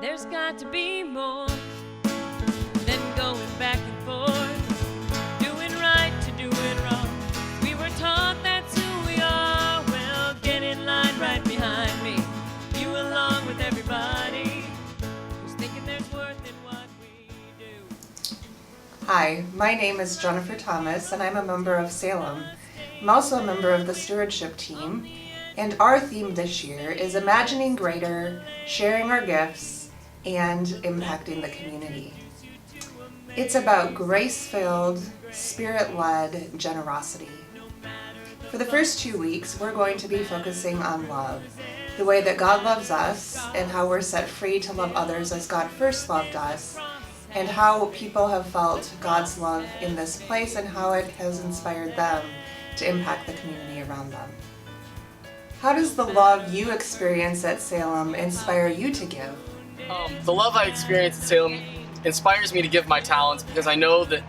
There's got to be more than going back and forth, doing right to doing wrong. We were taught that's who we are. Well, get in line right behind me. You along with everybody who's thinking there's worth in what we do. Hi, my name is Jennifer Thomas and I'm a member of Salem. I'm also a member of the Stewardship team, and our theme this year is imagining greater, sharing our gifts, and impacting the community. It's about grace-filled, spirit-led generosity. For the first 2 weeks, we're going to be focusing on love, the way that God loves us and how we're set free to love others as God first loved us, and how people have felt God's love in this place and how it has inspired them to impact the community around them. How does the love you experience at Salem inspire you to give? The love I experience at Salem inspires me to give my talents because I know that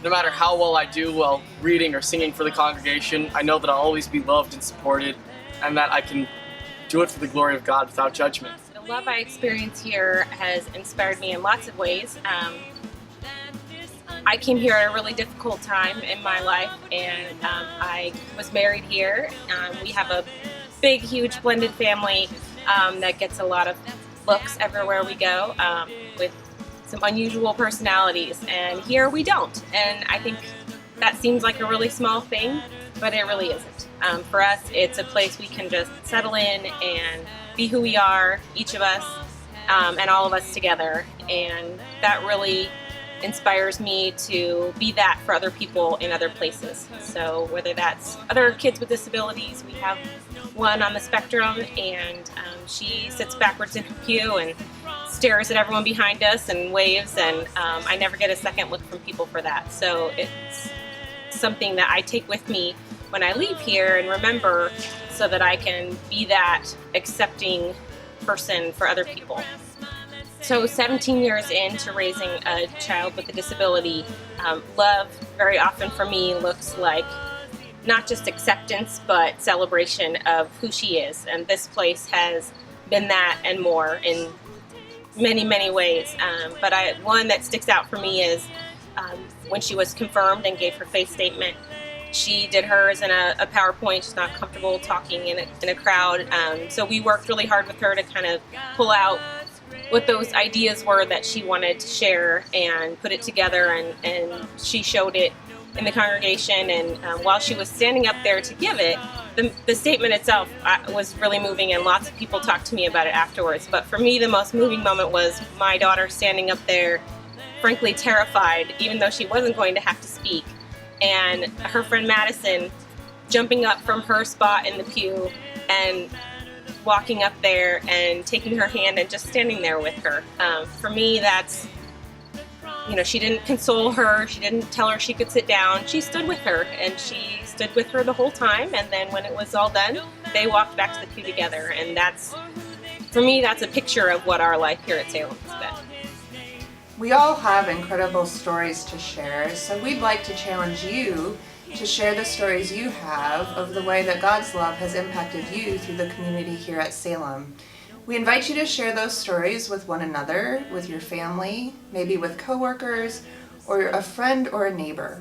no matter how well I do while reading or singing for the congregation, I know that I'll always be loved and supported and that I can do it for the glory of God without judgment. The love I experience here has inspired me in lots of ways. I came here at a really difficult time in my life, and I was married here. We have a big, huge blended family that gets a lot of looks everywhere we go, with some unusual personalities, and here we don't. And I think that seems like a really small thing, but it really isn't. For us, it's a place we can just settle in and be who we are, each of us, and all of us together, and that really inspires me to be that for other people in other places. So whether that's other kids with disabilities, we have one on the spectrum, and she sits backwards in her pew and stares at everyone behind us and waves, and I never get a second look from people for that. So it's something that I take with me when I leave here and remember, so that I can be that accepting person for other people. So 17 years into raising a child with a disability, love very often for me looks like not just acceptance, but celebration of who she is. And this place has been that and more in many, many ways. But one that sticks out for me is when she was confirmed and gave her faith statement. She did hers in a PowerPoint. She's not comfortable talking in a crowd. So we worked really hard with her to kind of pull out what those ideas were that she wanted to share and put it together, and she showed it in the congregation. And while she was standing up there to give it, the statement itself was really moving, and lots of people talked to me about it afterwards. But for me, the most moving moment was my daughter standing up there, frankly terrified, even though she wasn't going to have to speak, and her friend Madison jumping up from her spot in the pew and walking up there and taking her hand and just standing there with her. For me, that's, she didn't console her, she didn't tell her she could sit down, she stood with her, and she stood with her the whole time, and then when it was all done, they walked back to the pew together, and that's, for me, that's a picture of what our life here at Salem has been. We all have incredible stories to share, so we'd like to challenge you to share the stories you have of the way that God's love has impacted you through the community here at Salem. We invite you to share those stories with one another, with your family, maybe with coworkers, or a friend or a neighbor.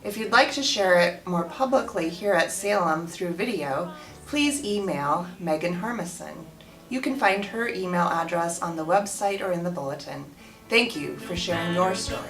If you'd like to share it more publicly here at Salem through video, please email Megan Harmison. You can find her email address on the website or in the bulletin. Thank you for sharing your story.